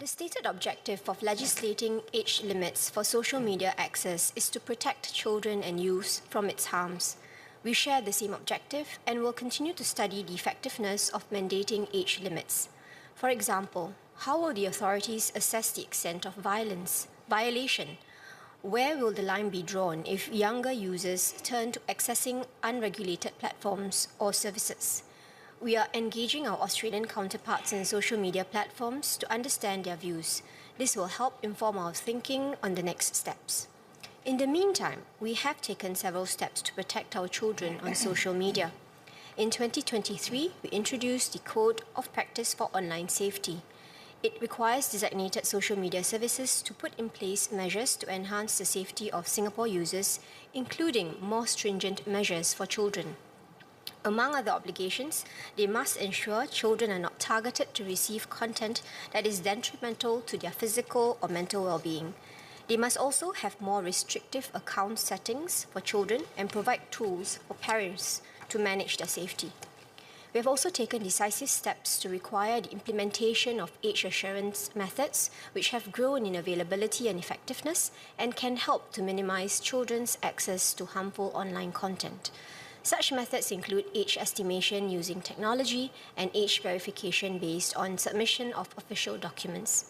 The stated objective of legislating age limits for social media access is to protect children and youth from its harms. We share the same objective and will continue to study the effectiveness of mandating age limits. For example, how will the authorities assess the extent of violation? Where will the line be drawn if younger users turn to accessing unregulated platforms or services? We are engaging our Australian counterparts in social media platforms to understand their views. This will help inform our thinking on the next steps. In the meantime, we have taken several steps to protect our children on social media. In 2023, we introduced the Code of Practice for Online Safety. It requires designated social media services to put in place measures to enhance the safety of Singapore users, including more stringent measures for children. Among other obligations, they must ensure children are not targeted to receive content that is detrimental to their physical or mental well-being. They must also have more restrictive account settings for children and provide tools for parents to manage their safety. We have also taken decisive steps to require the implementation of age assurance methods, which have grown in availability and effectiveness and can help to minimize children's access to harmful online content. Such methods include age estimation using technology and age verification based on submission of official documents.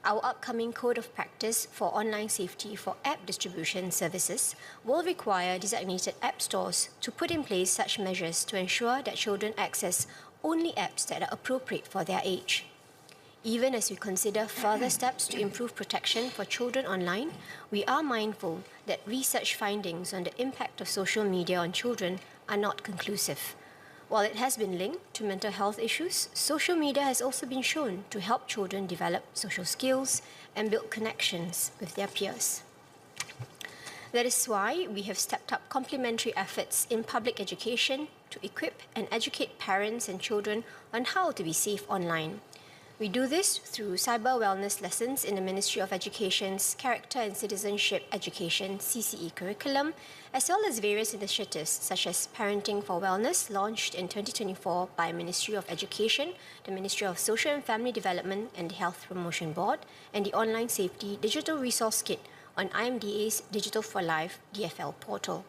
Our upcoming Code of Practice for Online Safety for app distribution services will require designated app stores to put in place such measures to ensure that children access only apps that are appropriate for their age. Even as we consider further steps to improve protection for children online, we are mindful that research findings on the impact of social media on children are not conclusive. While it has been linked to mental health issues, social media has also been shown to help children develop social skills and build connections with their peers. That is why we have stepped up complementary efforts in public education to equip and educate parents and children on how to be safe online. We do this through cyber wellness lessons in the Ministry of Education's Character and Citizenship Education (CCE) curriculum, as well as various initiatives such as Parenting for Wellness, launched in 2024 by Ministry of Education, the Ministry of Social and Family Development and the Health Promotion Board, and the Online Safety Digital Resource Kit on IMDA's Digital for Life DFL portal.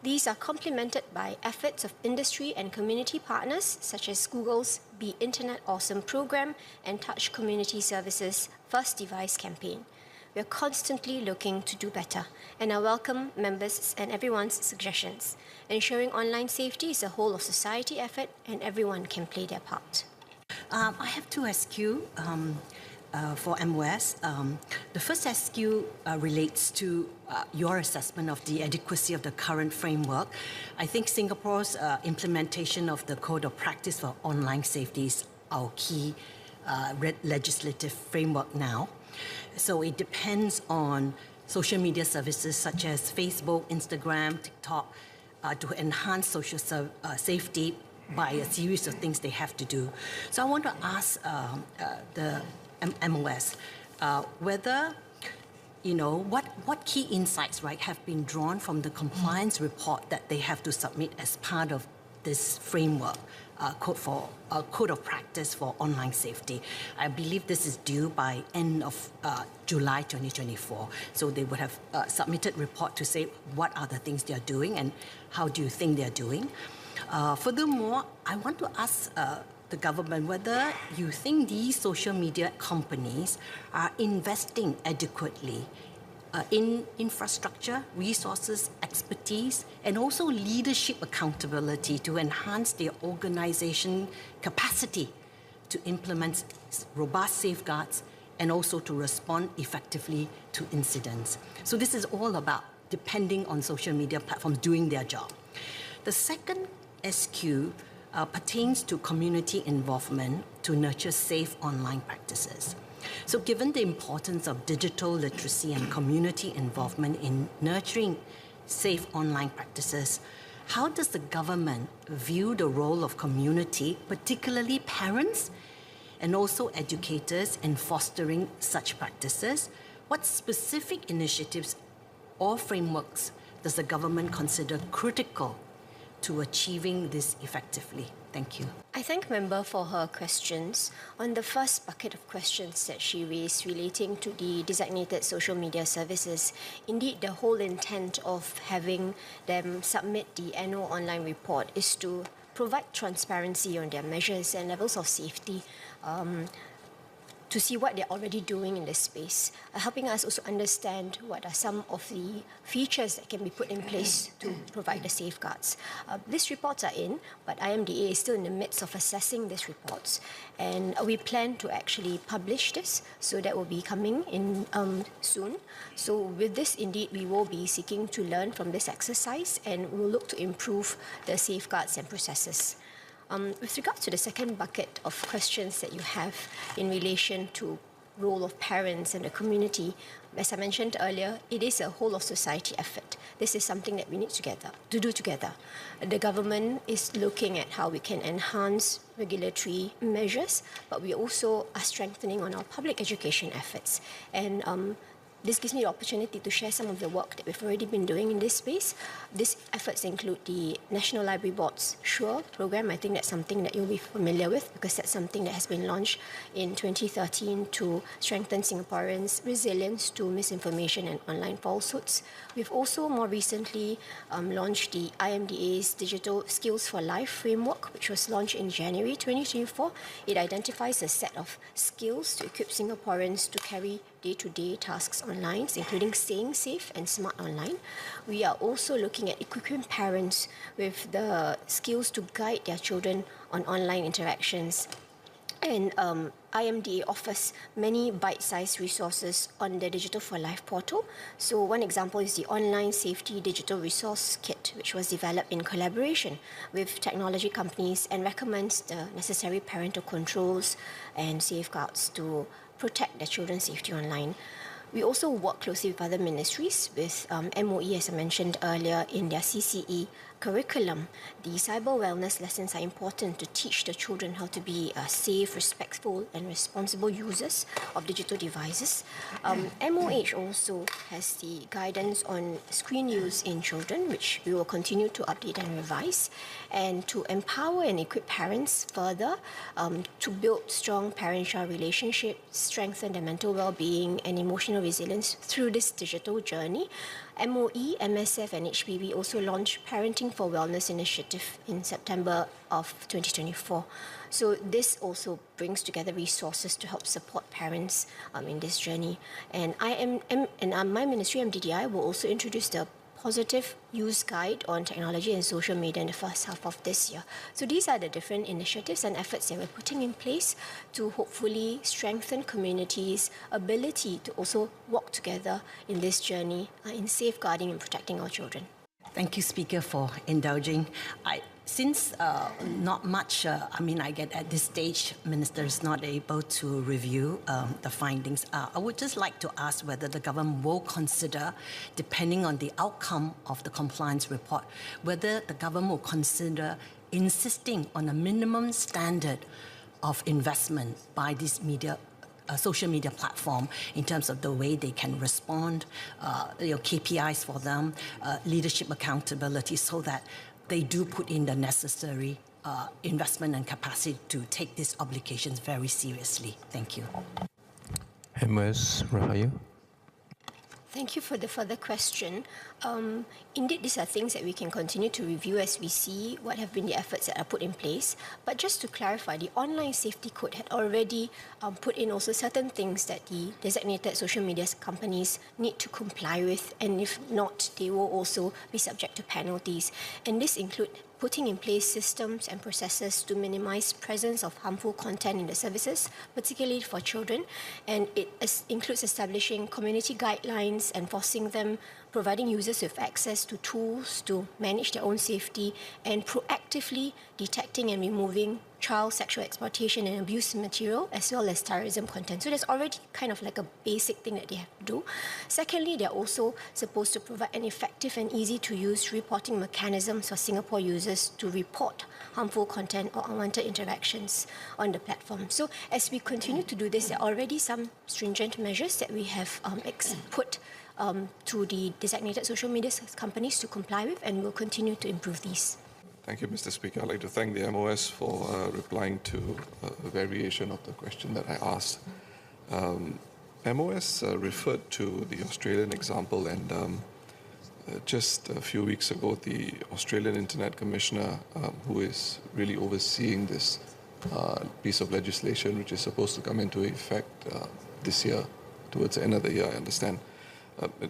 These are complemented by efforts of industry and community partners such as Google's Be Internet Awesome program and Touch Community Services' First Device campaign. We are constantly looking to do better and I welcome members and everyone's suggestions. Ensuring online safety is a whole of society effort and everyone can play their part. I have two SQ for MOS. The first SQ relates to your assessment of the adequacy of the current framework. I think Singapore's implementation of the Code of Practice for Online Safety is our key legislative framework now. So it depends on social media services such as Facebook, Instagram, TikTok to enhance social safety by a series of things they have to do. So I want to ask the MOS whether, what key insights, right, have been drawn from the compliance report that they have to submit as part of this framework, Code of Practice for Online Safety. I believe this is due by end of July 2024. So they would have submitted report to say what are the things they are doing and how do you think they are doing. Furthermore, I want to ask the government whether you think these social media companies are investing adequately in infrastructure, resources, expertise, and also leadership accountability to enhance their organization capacity to implement robust safeguards and also to respond effectively to incidents. So this is all about depending on social media platforms doing their job. The second SQ pertains to community involvement to nurture safe online practices. So given the importance of digital literacy and community involvement in nurturing safe online practices, how does the government view the role of community, particularly parents and also educators, in fostering such practices? What specific initiatives or frameworks does the government consider critical to achieving this effectively? Thank Thank you. I thank Member for her questions. On the first bucket of questions that she raised relating to the designated social media services, indeed the whole intent of having them submit the annual online report is to provide transparency on their measures and levels of safety, to see what they're already doing in this space, helping us also understand what are some of the features that can be put in place to provide the safeguards. These reports are in, but IMDA is still in the midst of assessing these reports. And we plan to actually publish this, so that will be coming in soon. So with this, indeed, we will be seeking to learn from this exercise, and we'll look to improve the safeguards and processes. With regards to the second bucket of questions that you have in relation to role of parents and the community, as I mentioned earlier, it is a whole of society effort. This is something that we need to do together. The government is looking at how we can enhance regulatory measures, but we also are strengthening on our public education efforts. And this gives me the opportunity to share some of the work that we've already been doing in this space. These efforts include the National Library Board's SURE program. I think that's something that you'll be familiar with, because that's something that has been launched in 2013 to strengthen Singaporeans' resilience to misinformation and online falsehoods. We've also more recently launched the IMDA's Digital Skills for Life framework, which was launched in January 2024. It identifies a set of skills to equip Singaporeans to carry day-to-day tasks online, including staying safe and smart online. We are also looking at equipping parents with the skills to guide their children on online interactions. And IMDA offers many bite-sized resources on the Digital for Life portal. So one example is the Online Safety Digital Resource Kit, which was developed in collaboration with technology companies and recommends the necessary parental controls and safeguards to protect their children's safety online. We also work closely with other ministries, with MOE, as I mentioned earlier, in their CCE curriculum. The cyber wellness lessons are important to teach the children how to be safe, respectful, and responsible users of digital devices. MOH also has the guidance on screen use in children, which we will continue to update and revise, and to empower and equip parents further to build strong parent-child relationships, strengthen their mental well-being and emotional resilience through this digital journey. MOE, MSF and HPB also launched Parenting for Wellness initiative in September of 2024. So this also brings together resources to help support parents in this journey. And my ministry, MDDI, will also introduce the Positive Use Guide on Technology and Social Media in the first half of this year. So these are the different initiatives and efforts that we're putting in place to hopefully strengthen communities' ability to also work together in this journey in safeguarding and protecting our children. Thank you, Speaker, for indulging. Since not much, I get at this stage, Minister is not able to review the findings. I would just like to ask whether the government will consider, depending on the outcome of the compliance report, whether the government will consider insisting on a minimum standard of investment by these social media platform in terms of the way they can respond, KPIs for them, leadership accountability, so that they do put in the necessary investment and capacity to take these obligations very seriously. Thank you. Ms. Rahayu. Thank you for the further question. Indeed, these are things that we can continue to review as we see what have been the efforts that are put in place. But just to clarify, the online safety code had already put in also certain things that the designated social media companies need to comply with, and if not, they will also be subject to penalties. And this include putting in place systems and processes to minimize presence of harmful content in the services, particularly for children. And it includes establishing community guidelines, enforcing them, providing users with access to tools to manage their own safety, and proactively detecting and removing child sexual exploitation and abuse material, as well as terrorism content. So there's already kind of like a basic thing that they have to do. Secondly, they're also supposed to provide an effective and easy-to-use reporting mechanisms for Singapore users to report harmful content or unwanted interactions on the platform. So as we continue to do this, there are already some stringent measures that we have put to the designated social media companies to comply with, and we'll continue to improve these. Thank you, Mr. Speaker. I'd like to thank the MOS for replying to a variation of the question that I asked. MOS referred to the Australian example, and just a few weeks ago, the Australian Internet Commissioner, who is really overseeing this piece of legislation, which is supposed to come into effect this year, towards the end of the year, I understand.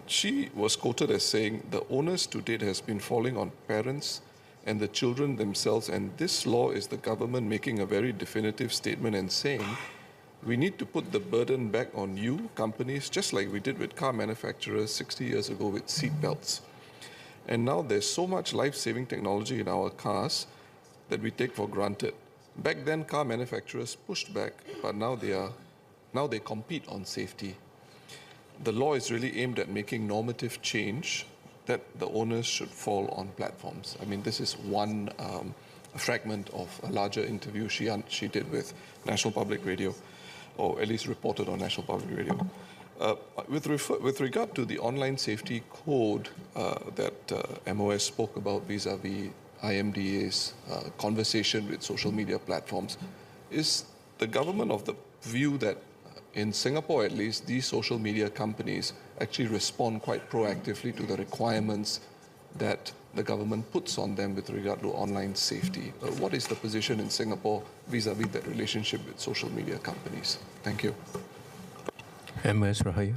She was quoted as saying, the onus to date has been falling on parents and the children themselves, and this law is the government making a very definitive statement and saying, we need to put the burden back on you, companies, just like we did with car manufacturers 60 years ago with seat belts. And now there's so much life-saving technology in our cars that we take for granted. Back then, car manufacturers pushed back, but now they compete on safety. The law is really aimed at making normative change that the onus should fall on platforms. I mean, this is one fragment of a larger interview she did with National Public Radio, or at least reported on National Public Radio. With regard to the online safety code that MOS spoke about vis-a-vis IMDA's conversation with social media platforms, is the government of the view that in Singapore, at least, these social media companies actually respond quite proactively to the requirements that the government puts on them with regard to online safety? What is the position in Singapore vis-a-vis that relationship with social media companies? Thank you. MS Rahayu.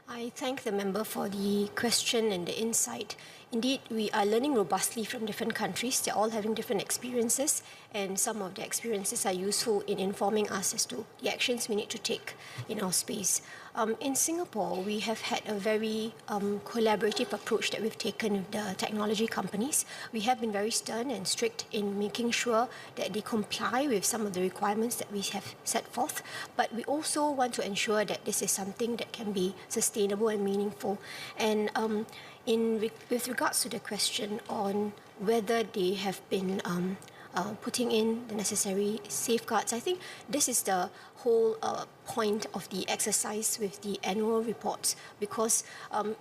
I thank the member for the question and the insight. Indeed, we are learning robustly from different countries. They're all having different experiences, and some of the experiences are useful in informing us as to the actions we need to take in our space. In Singapore, we have had a very collaborative approach that we've taken with the technology companies. We have been very stern and strict in making sure that they comply with some of the requirements that we have set forth, but we also want to ensure that this is something that can be sustainable and meaningful. And with regards to the question on whether they have been putting in the necessary safeguards, I think this is the whole point of the exercise with the annual reports, because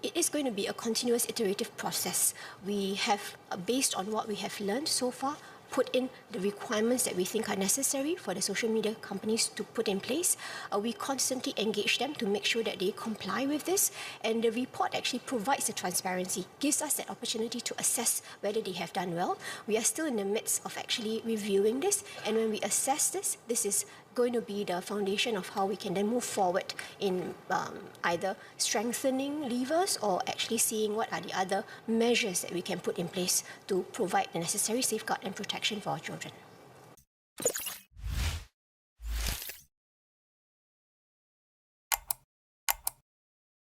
it is going to be a continuous iterative process. We have, based on what we have learned so far, put in the requirements that we think are necessary for the social media companies to put in place. We constantly engage them to make sure that they comply with this, and the report actually provides the transparency, gives us that opportunity to assess whether they have done well. We are still in the midst of actually reviewing this, and when we assess this, this is going to be the foundation of how we can then move forward in either strengthening levers or actually seeing what are the other measures that we can put in place to provide the necessary safeguard and protection for our children.